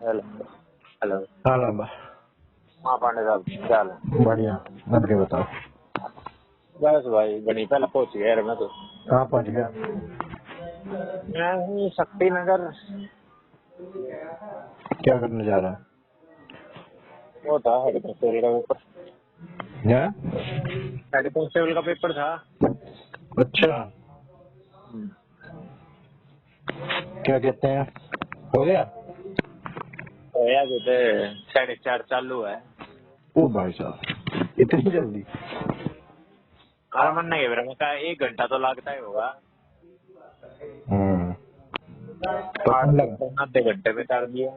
Hello. Hello. हाँ लंबा। हाँ पांडे साहब क्या हाल है? बढ़िया। अब क्या बताओ। बस भाई बनी पहले पहुंच गया यार मैं तो। कहाँ पहुँच गया? मैं हूँ शक्ति नगर। क्या करने जा रहा वो था हेड कांस्टेबल का पेपर। है? हेड कांस्टेबल का पेपर था। अच्छा, क्या कहते हैं, हो गया? तो यार कहते 4:30 चालू है। ओ भाई साहब, इतनी जल्दी? और मन नहीं है मैं कहा 1 घंटा तो लगता ही होगा। पता आठ नहीं लगा। घंटे आधे घंटे में कर दिया।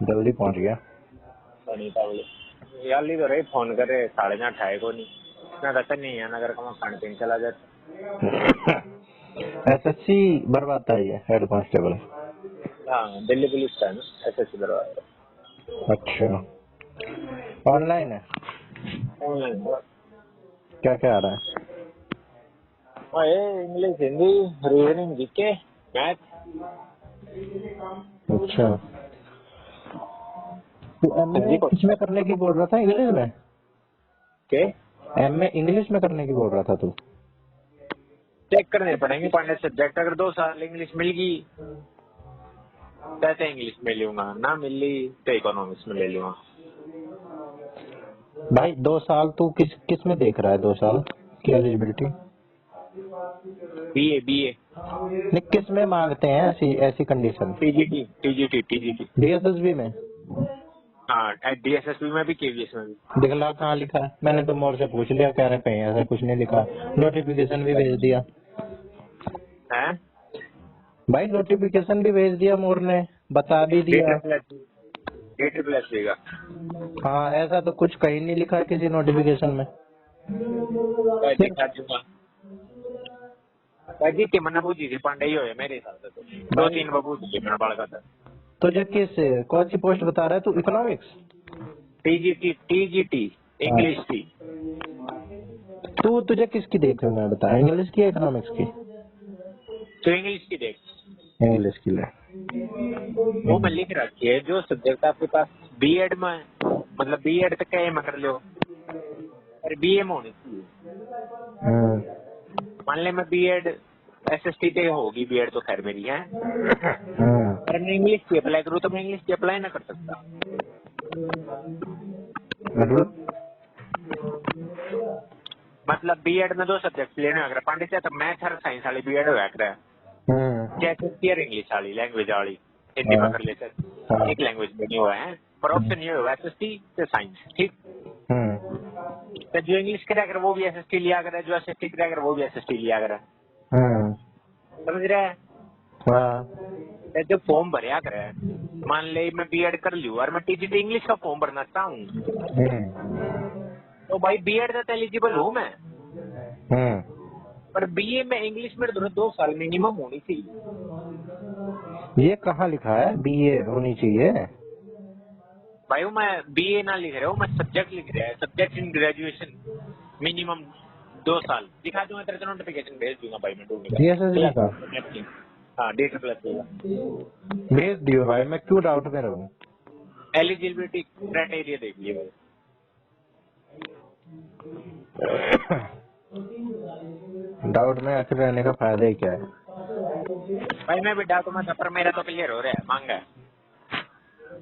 जल्दी पहुँच गया। बनी पावले यार ली तो रही फोन करे 8:30 है को नहीं। मैं कहता नहीं है नगर का मैं खाने पीने चला जाता। एसएससी बर्बाद है ये हेड कांस्टेबल। हाँ दिल्ली पुलिस का है ना एसएससी दरवाजा। अच्छा, ऑनलाइन है? ऑनलाइन। क्या क्या आ रहा है? हाँ ये English Hindi reasoning GK math. अच्छा, तो एमए हिंदी को किसमें करने की बोल रहा था, इंग्लिश में? के एमए इंग्लिश में करने की बोल रहा था तू? चेक करने पड़ेंगे पांडे सब्जेक्ट। अगर 2 साल इंग्लिश मिल गई कहते इंग्लिश में लूंगा, ना मिली तो इकोनॉमिक्स में ले लूंगा। भाई 2 साल तू किस किस में देख रहा है? 2 साल की एलिजिबिलिटी बीए नहीं, किस में मांगते हैं ऐसी ऐसी condition? TGT TGT TGT. DSSB में? हाँ डीएसएसबी में भी केवीएस में भी। दिखला कहाँ लिखा है? मैंने तो मोर से पूछ लिया, कह रहे कहीं ऐसा कुछ नहीं लिखा। नोटिफिकेशन भी भेज दिया है भाई, नोटिफिकेशन भी भेज दिया मोर ने, बता भी डी दिया। Triple S D triple S देगा। हाँ, ऐसा तो कुछ कहीं नहीं लिखा है किसी नोटिफिकेशन में। भाई दिखा दूंगा भाई। जीती मना पूछी थी पांडे ही हो मेरे हिसाब से तो दो भाई तीन बार पूछी थी मेरा बाल का था। तुझे किस कौन सी पोस्ट बता रहा है तू? इकोनॉमिक्स? टीजीटी टीजीटी इंग्लिश थी। तू तुझे किसकी देख रहा है मैं बता, इंग्लिश की या इकोनॉमिक्स की? तो इंग्लिश की देख इंग्लिश की ले। वो मैं लिख रखी है जो सब्जेक्ट आपके पास बीएड में है, मतलब बीएड तक क्या में कर लो और बीए में होनी चाहिए। हम्म, मान ले मैं बीएड एसएसटी पे होगी बीएड तो खैर मेरी है। हम्म, और मैं इंग्लिश की अप्लाई करूँ तो मैं इंग्लिश की अप्लाई ना कर सकता। मतलब बीएड में 2 सब्जेक्ट लेने अगर पांडे से तो मैथ और साइंस वाली बीएड हो कर जैसे और इंग्लिश वाली लैंग्वेज वाली हिंदी में हाँ, कर लेते हाँ, एक लैंग्वेज में नहीं हुआ है। पर ऑप्शन ये हुआ एसएसटी से साइंस ठीक। हम्म, तो जो इंग्लिश करा कर वो भी एसएसटी लिया करे, जो एसएसटी करा कर वो भी एसएसटी लिया करे। हम्म, समझ रहे हैं? हाँ, तो जो फॉर्म भरया करे मान ले मैं बीएड कर लूँ और मैं टीजीटी इंग्लिश का फॉर्म भरना चाहूँ तो भाई बीएड तक एलिजिबल हूँ मैं। हम्म। पर बीए में इंग्लिश में 2 साल मिनिमम होनी चाहिए। ये कहाँ लिखा है बीए होनी चाहिए? भाई वो मैं बीए ना लिख रहा हूँ, मैं सब्जेक्ट लिख रहा है सब्जेक्ट इन ग्रेजुएशन मिनिमम 2 साल दिखा दूंगा तेरे को नोटिफिकेशन भेज दूंगा भाई मैं ढूंढ डीएसएसबी का कर। हाँ डेटा प्लस होगा। भेज दियो भाई, मैं क्यों डाउट में रहूं। एलिजिबिलिटी क्राइटेरिया देख लिए भाई। डाउट में आखिर रहने का फायदा ही क्या है? भाई मैं भी डाउट में था पर मेरा तो क्लियर हो रहा है मांगा है।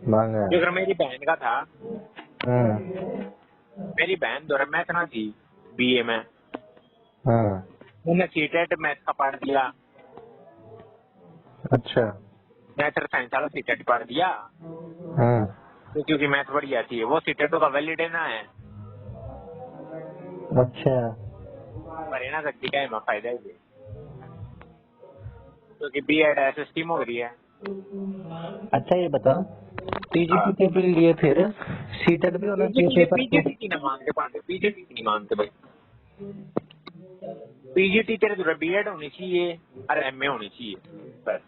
मांगा है। जो मेरी बहन का था हम्म, मेरी बहन द्वारा मैथ ना थी बीए में हाँ, मैंने सीटेट मैथ का पढ़ दिया। अच्छा, मैथ और साइंस वाला सीटेट पढ़ दिया हाँ, तो क्योंकि मैथ बढ़िया थी वो सीटेटों का वैलिड है ना है। अच्छा, पर ना सकती का है फायदा ही है क्योंकि बीएड एसएसटी में हो रही है। अच्छा ये बता, हाँ टीजीटी के लिए फिर सीटेट भी होना चाहिए पेपर टू? पीजीटी की ना मांगते पांडे, पीजीटी की नहीं मांगते भाई। पीजीटी तेरे जो बीएड होनी चाहिए और एमए होनी चाहिए बस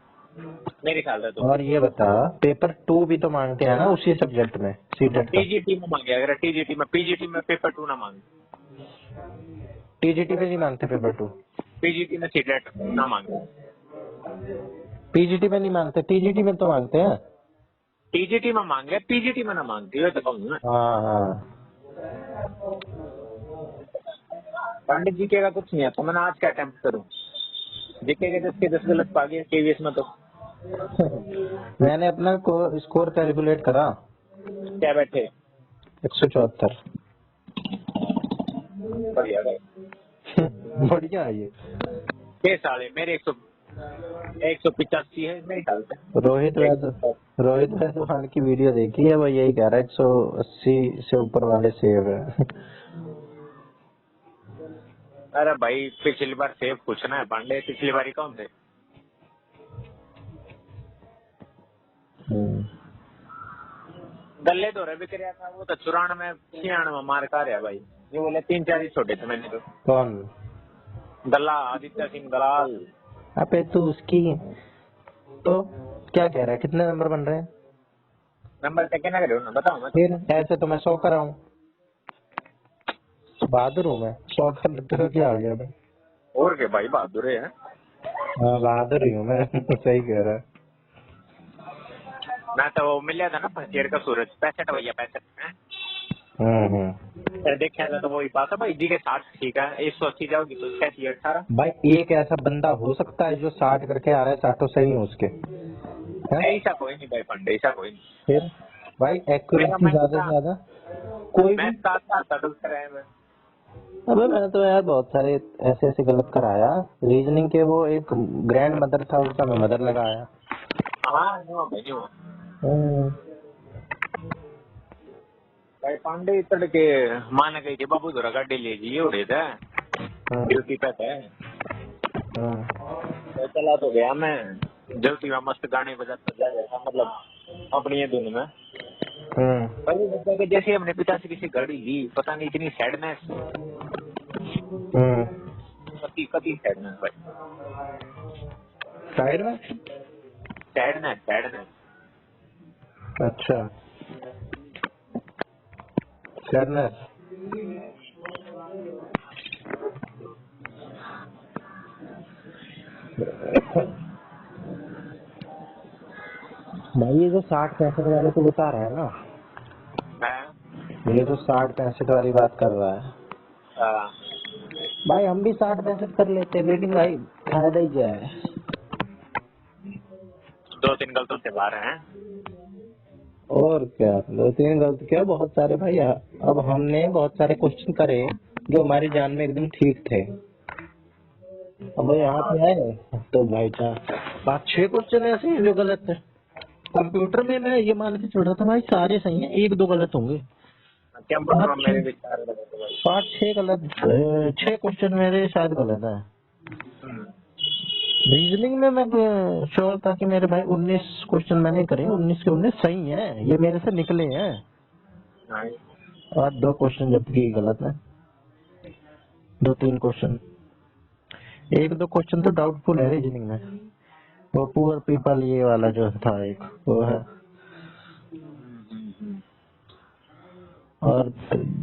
मेरे ख्याल से तो। और ये बता, पेपर टू भी तो मांगते हैं ना उसी सब्जेक्ट में सीटेट का? टीजीटी में मांगे अगर टीजीटी में पीजीटी में पेपर 2 ना मांगे। टीजीटी में नहीं मांगते पेपर टू? पीजीटी में सीटेट ना मांगे। पीजीटी में नहीं मांगते, टीजीटी में तो मांगते हैं। टीजीटी में मांगे, पीजीटी में ना मांगती है, तो कहूँ मैं। हाँ हाँ। पंडित जीके का कुछ नहीं है, तो मैंने आज क्या अटेम्प्ट करूँ? जीके के 10 के 10 गलत पा गए केवीएस में तो। मैंने अपना स्कोर कैलकुलेट करा, क्या बैठे? 174। बढ़िया भाई। बढ़िया है ये। 6 साल है मेरे, 185 है मेरे ख्याल से। रोहित वैद्यवान की वीडियो देखी है, वो यही कह रहा है 180 से ऊपर वाले सेव है। अरे भाई पिछली बार सेव पूछना है पांडे, पिछली बार ही कौन थे? गले दो रहे बिक्रिया था, वो तो 94 96 मार का रहा भाई। ये बोले 3-4 ही छोटे थे मैंने तो। कौन? दल्ला आदित्य सिंह दलाल। अबे तू उसकी तो क्या कह रहा है, कितने नंबर बन रहे हैं? नंबर चेक ना करो ना, बताओ मैं। फिर ऐसे तो मैं 100 कर रहा हूँ, बहादुर हूँ मैं। 100 कर लेते हो क्या आ गया मैं? और के भाई बहादुर है। हाँ बहादुर ही हूँ मैं। सही कह रहा है। मैं तो वो मिल था ना फर्स्ट ईयर का सूरज, 65 भैया 65 में। फिर देखा था तो वही बात है भाई, जी के 60 ठीक है, 180 जाओगी तो 18। भाई एक ऐसा बंदा हो सकता है जो 60 करके आ रहा है, 60 तो सही है उसके, हैं? ऐसा कोई नहीं भाई पांडे, ऐसा कोई नहीं। फिर भाई मेरा एक्यूरेसी मैं ज्यादा से ज्यादा कोई मैं भी। 7 डबल कराया मैं। अबे मैंने तो यार बहुत सारे ऐसे ऐसे गलत कराया। रीजनिंग के वो एक ग्रैंड मदर था, उसका मैं मदर लगाया। हाँ नो भाई नो। हम्म, भाई पांडे तड़के मान गई थी बाबू धोरा गाड़ी ले जी उड़े थे, ड्यूटी पे थे। तो चला तो गया मैं, ड्यूटी में मस्त गाने बजाता जा रहा था, मतलब अपनी ये धुन में। भाई वो लगता है कि जैसे हमने पिता से किसी गाड़ी ली, पता नहीं इतनी सैडनेस, कति कति सैडनेस भाई, साइड में। Sadness sadness. अच्छा सैडनेस। भाई ये जो 60-65 वाले तो बता रहा है ना, ये जो 60-65 वाली बात कर रहा है, भाई हम भी 60-65 कर लेते, लेकिन भाई फायदा ही क्या है? 2-3 गलतों से बाहर हैं। और क्या, 2-3 गलत क्या, बहुत सारे भाई। अब हमने बहुत सारे क्वेश्चन करे जो हमारी जान में एकदम ठीक थे, अब यहाँ पे आए तो भाई था 5-6 क्वेश्चन ऐसे हैं जो गलत है। कंप्यूटर में मैं ये मान के चल रहा था भाई सारे सही हैं, 1-2 गलत होंगे। कंप्यूटर में मेरे विचार लगे थे भाई। 5-6 गलत, 6 क्वेश्चन मेरे शायद गलत है। रीजनिंग में मैं श्योर था कि मेरे भाई 19 क्वेश्चन मैंने करे, 19 के 19 सही हैं, ये मेरे से निकले हैं। और 2 क्वेश्चन जबकि गलत है, 2-3 क्वेश्चन, 1-2 क्वेश्चन तो डाउटफुल है रीजनिंग में। वो पुअर पीपल ये वाला जो था एक, वो है। और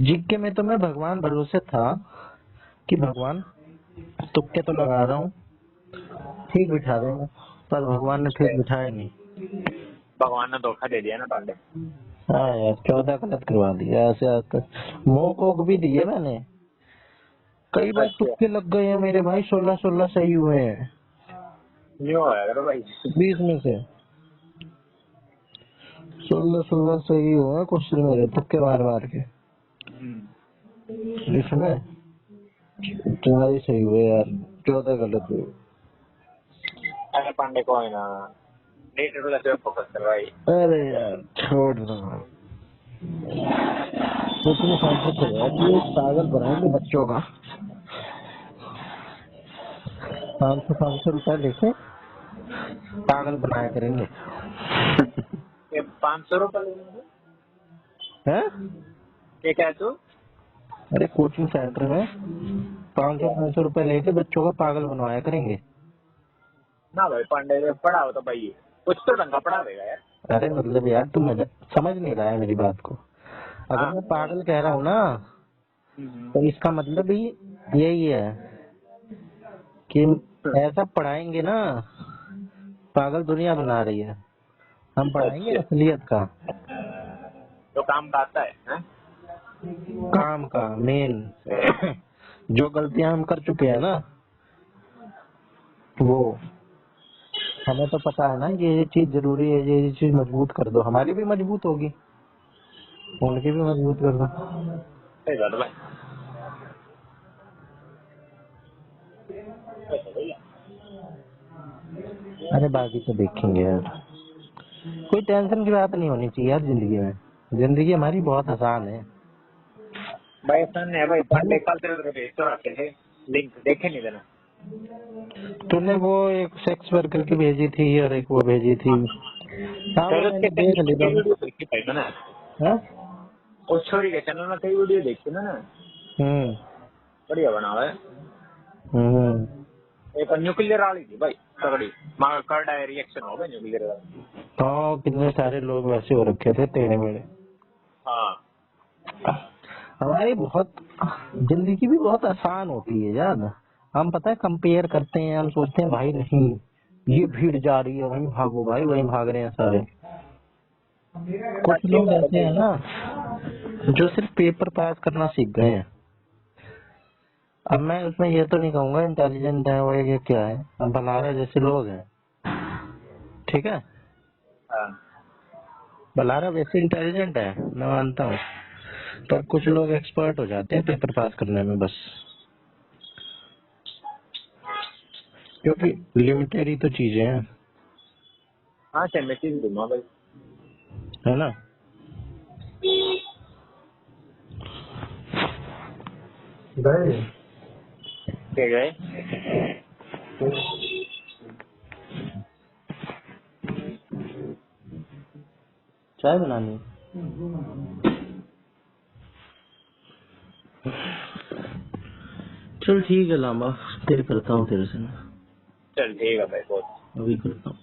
जीके में तो मैं भगवान भरोसे था कि भगवान तुक्के तो लगा रहा हूँ, ठीक बिठा देंगे, पर भगवान ने ठीक बिठाया नहीं। भगवान ने धोखा दे दिया ना पांडे। हाँ यार 14 गलत करवा दिया ऐसे आकर। मोक भी दिए मैंने, कई बार तुक्के लग गए हैं मेरे भाई, 16 सही हुए हैं न्यू है अगर भाई 20 में से। 16 सही हुए हैं क्वेश्चन मेरे, तुक्के मार मार के। इसमें 4 ही सही हुए यार, 14 गलत हुए। अरे पांडे को है ना, नीट रूल पे फोकस कर भाई। अरे यार छोड़ दो, कोचिंग सेंटर पे यार ये पागल बनाएंगे बच्चों का। 500 रुपए लेके पागल बनाया करेंगे। ये 500 रुपए लेंगे? हैं? ये क्या है तू? अरे कोचिंग सेंटर में 500 रुपए लेके बच्चों का पागल बनवाया करेंगे। ना भाई पांडे जब पढ़ा हो तो भाई कुछ तो ढंग का पढ़ा देगा यार। अरे मतलब यार तुम समझ नहीं रहा है मेरी बात को। अगर मैं पागल कह रहा हूँ ना, तो इसका मतलब ही यही है कि ऐसा पढ़ाएंगे ना पागल दुनिया बना रही है, हम पढ़ाएंगे असलियत का, तो काम का आता है? काम का मेन। जो गलतियां हम कर चुके हैं ना, वो हमें तो पता है ना ये चीज जरूरी है, ये चीज मजबूत कर दो, हमारी भी मजबूत होगी, उनकी भी मजबूत कर दो। सही बात है भाई। अरे बाकी तो देखेंगे यार, कोई टेंशन की बात नहीं होनी चाहिए यार जिंदगी में, जिंदगी हमारी बहुत आसान है भाई सन है भाई, पंडे कल तेरे भेज तो रखे थे लिंक, देखे नहीं देना। तूने वो एक सेक्स वर्कर की भेजी थी और एक वो भेजी थी, हाँ वो फिर मैंने उसके देख ली चैनल दोनों। वीडियो देखी भाई मैंने, हाँ? उस छोरी के चैनल में कई वीडियो देखी मैंने, हम्म बढ़िया बना हुआ है। हम्म। एक न्यूक्लियर वाली थी भाई तगड़ी, मगर कर डाय रिएक्शन हो गया न्यूक्लियर वाली। तो कितने सारे लोग वैसे हो रखे थे टेढ़े मेढ़े। हाँ हमारी बहुत जिंदगी भी बहुत आसान होती है यार, हम पता है कंपेयर करते हैं, हम सोचते हैं भाई नहीं ये भीड़ जा रही है वहीं भागो, भाई वहीं भाग रहे हैं सारे। कुछ अच्छी लोग बात है ऐसे भाई। हैं ना जो सिर्फ पेपर पास करना सीख गए हैं। अब मैं उसमें ये तो नहीं कहूंगा इंटेलिजेंट है वो, ये क्या है, अब बलारा जैसे लोग हैं, ठीक है, हाँ बलारा वैसे इंटेलिजेंट है मैं मानता हूँ, पर कुछ लोग एक्सपर्ट हो जाते हैं पेपर पास करने में बस, क्योंकि लिमिटेड ही तो चीजें हैं, हाँ चल मैं चीज दूंगा भाई। है ना। गए क्या गए? चाय बनानी, चल ठीक है लामा, फिर करता हूँ तेरे से, चल ठीक है भाई बहुत। अभी करता हूँ।